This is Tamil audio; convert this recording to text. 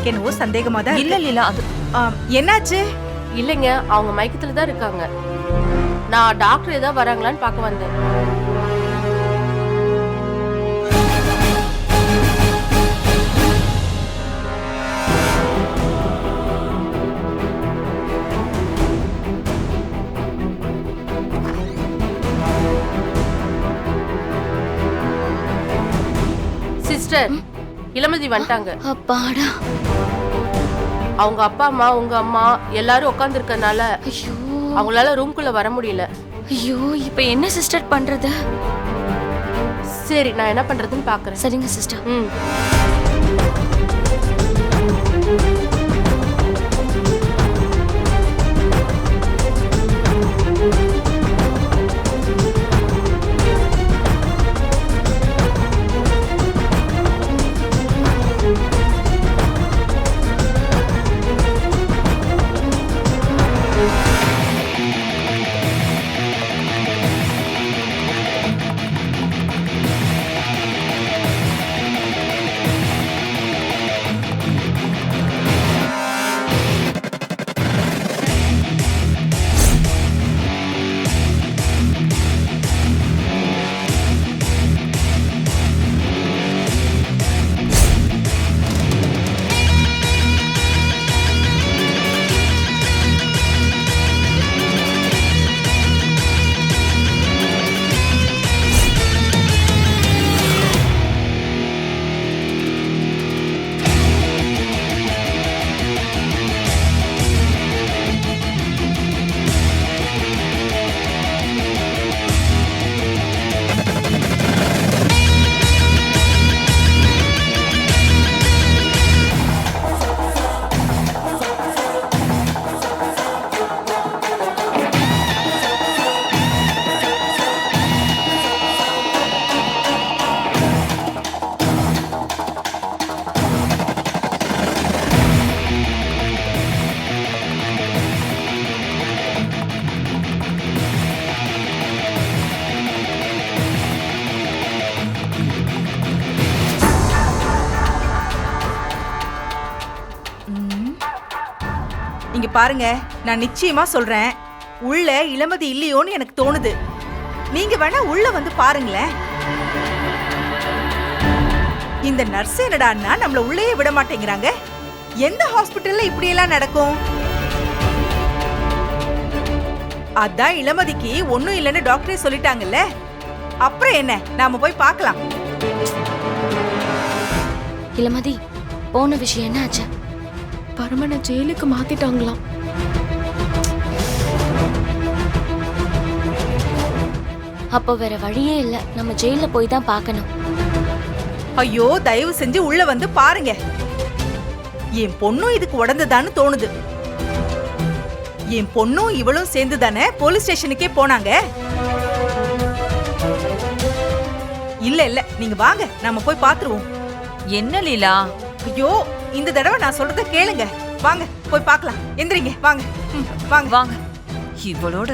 எனக்கு என்னவோ சந்தேகமா தான் இல்ல லீலா, அது என்னாச்சு? இல்லைங்க, அவங்க மயக்கத்துல தான் இருக்காங்க. நான் டாக்டர் ஏதாவது வராங்களான்னு பார்க்க வந்தேன். சிஸ்டர், இளமதி வந்துட்டாங்க. அப்பாடா. அவங்க அப்பா அம்மா உங்க அம்மா எல்லாரும் உட்கார்ந்து இருக்கறனால ஐயோ, அவங்களால ரூம்குள்ள வர முடியல. ஐயோ, இப்போ என்ன சிஸ்டர் பண்றது? சரி, நான் என்ன பண்றதுன்னு பாக்குறேன். சரிங்க சிஸ்டர். இங்க பாருங்க, நான் நிச்சயமா சொல்றேன், உள்ள இளமதி இல்லையோன்னு எனக்கு தோணுது. நீங்க வேணா உள்ள வந்து பாருங்களேன். இந்த நர்ஸ் என்னடான்னா நம்மள உள்ளேயே விட மாட்டேங்கிறாங்க. எந்த ஹாஸ்பிட்டல்ல இப்படி எல்லாம் நடக்கும்? அதான் இளமதிக்கு ஒண்ணும் இல்லைன்னு டாக்டரே சொல்லிட்டாங்கல்ல. அப்புறம் என்ன, நாம போய் பார்க்கலாம். இளமதி, போன விஷயம் என்ன ஆச்சு? பரமனை ஜெயிலுக்கு மாத்திட்டாங்களாம். அப்போ வேற வழியே இல்ல, நம்ம ஜெயில போய் தான் பார்க்கணும். ஐயோ, தயவு செஞ்சு உள்ள வந்து பாருங்க. என் பொண்ணும் இதுக்கு உடந்துதான்னு தோணுது. என் பொண்ணும் இவளும் சேர்ந்து தானே போலீஸ் ஸ்டேஷனுக்கே போனாங்க. இல்ல இல்ல, நீங்க வாங்க, நாம போய் பாத்துருவோம். என்ன லீலா? ஐயோ, இந்த தடவை நான் சொல்றத கேளுங்க. வாங்க போய் பார்க்கலாம். எந்திரிங்க, வாங்க. வாங்க வாங்க. இவளோட